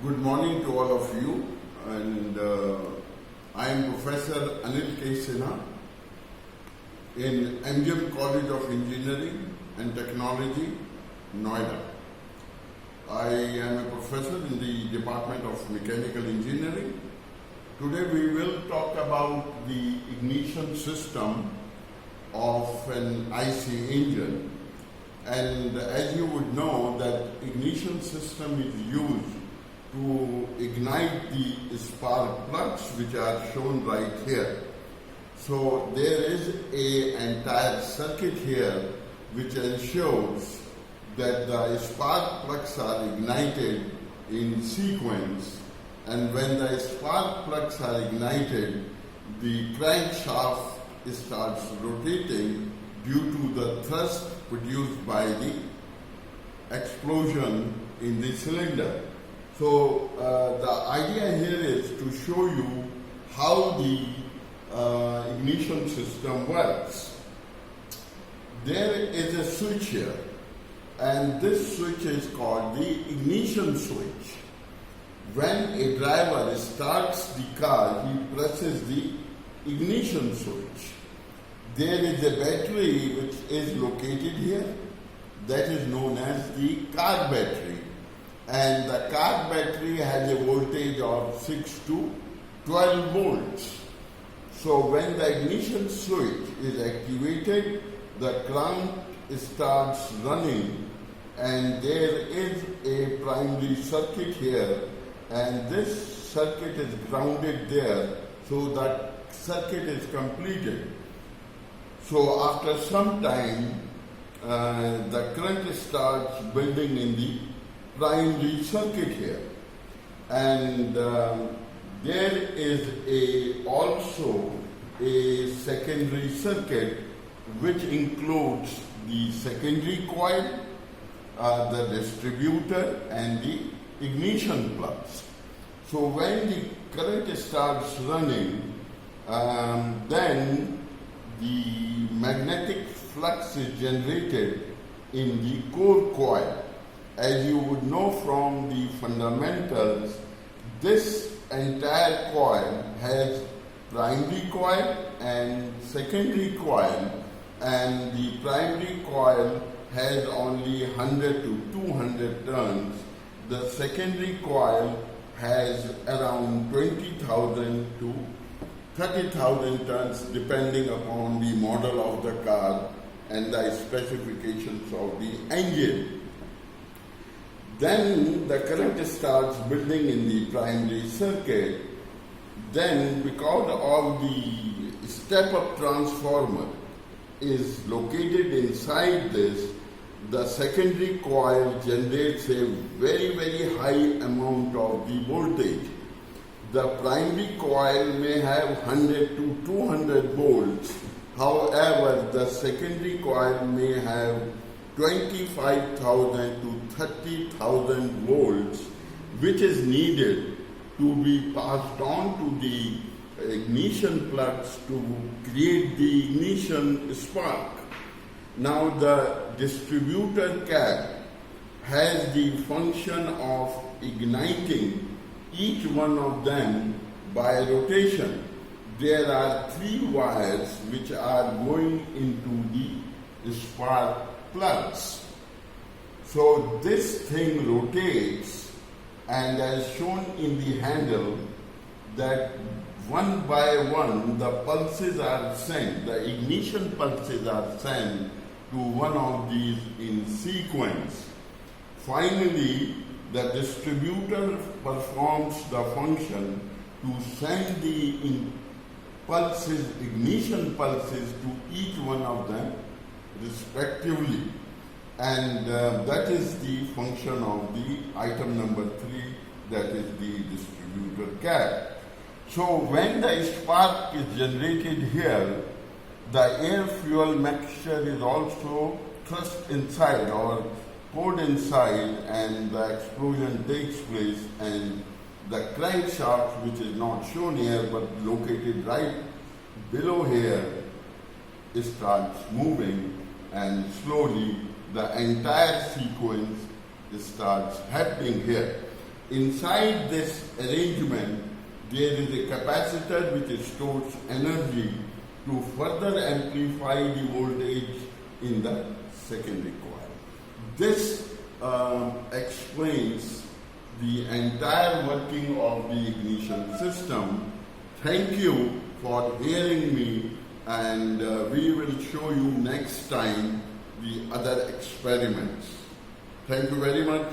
Good morning to all of you, and I am Professor Anil K. Sinha in MGM College of Engineering and Technology, Noida. I am a professor in the Department of Mechanical Engineering. Today we will talk about the ignition system of an IC engine, and as you would know that ignition system is used to ignite the spark plugs which are shown right here. So there is an entire circuit here which ensures that the spark plugs are ignited in sequence, and when the spark plugs are ignited, the crankshaft starts rotating due to the thrust produced by the explosion in the cylinder. So the idea here is to show you how the ignition system works. There is a switch here, and this switch is called the ignition switch. When a driver starts the car, he presses the ignition switch. There is a battery which is located here, that is known as the car battery. And the car battery has a voltage of 6 to 12 volts. So when the ignition switch is activated, the crank starts running, and there is a primary circuit here, and this circuit is grounded there, so that circuit is completed. So after some time, the current starts building in the primary circuit here, and there is also a secondary circuit which includes the secondary coil, the distributor, and the ignition plugs. So when the current starts running, then the magnetic flux is generated in the core coil. As you would know from the fundamentals, this entire coil has primary coil and secondary coil, and the primary coil has only 100 to 200 turns. The secondary coil has around 20,000 to 30,000 turns depending upon the model of the car and the specifications of the engine. Then the current starts building in the primary circuit. Then, because of the step-up transformer is located inside this, the secondary coil generates a very, very high amount of the voltage. The primary coil may have 100 to 200 volts. However, the secondary coil may have 25,000 to 30,000 volts, which is needed to be passed on to the ignition plugs to create the ignition spark. Now the distributor cap has the function of igniting each one of them by rotation. There are 3 wires which are going into the spark plugs. So this thing rotates, and as shown in the handle, that one by one the pulses are sent, the ignition pulses are sent to one of these in sequence. Finally, the distributor performs the function to send the ignition pulses to each one of them respectively, and that is the function of the item number 3, that is the distributor cap. So when the spark is generated here, the air fuel mixture is also thrust inside or poured inside, and the explosion takes place, and the crankshaft, which is not shown here but located right below here, starts moving, and slowly the entire sequence starts happening here. inside this arrangement, there is a capacitor which stores energy to further amplify the voltage in the secondary coil. This explains the entire working of the ignition system. Thank you for hearing me, and we will show you next time the other experiments. Thank you very much.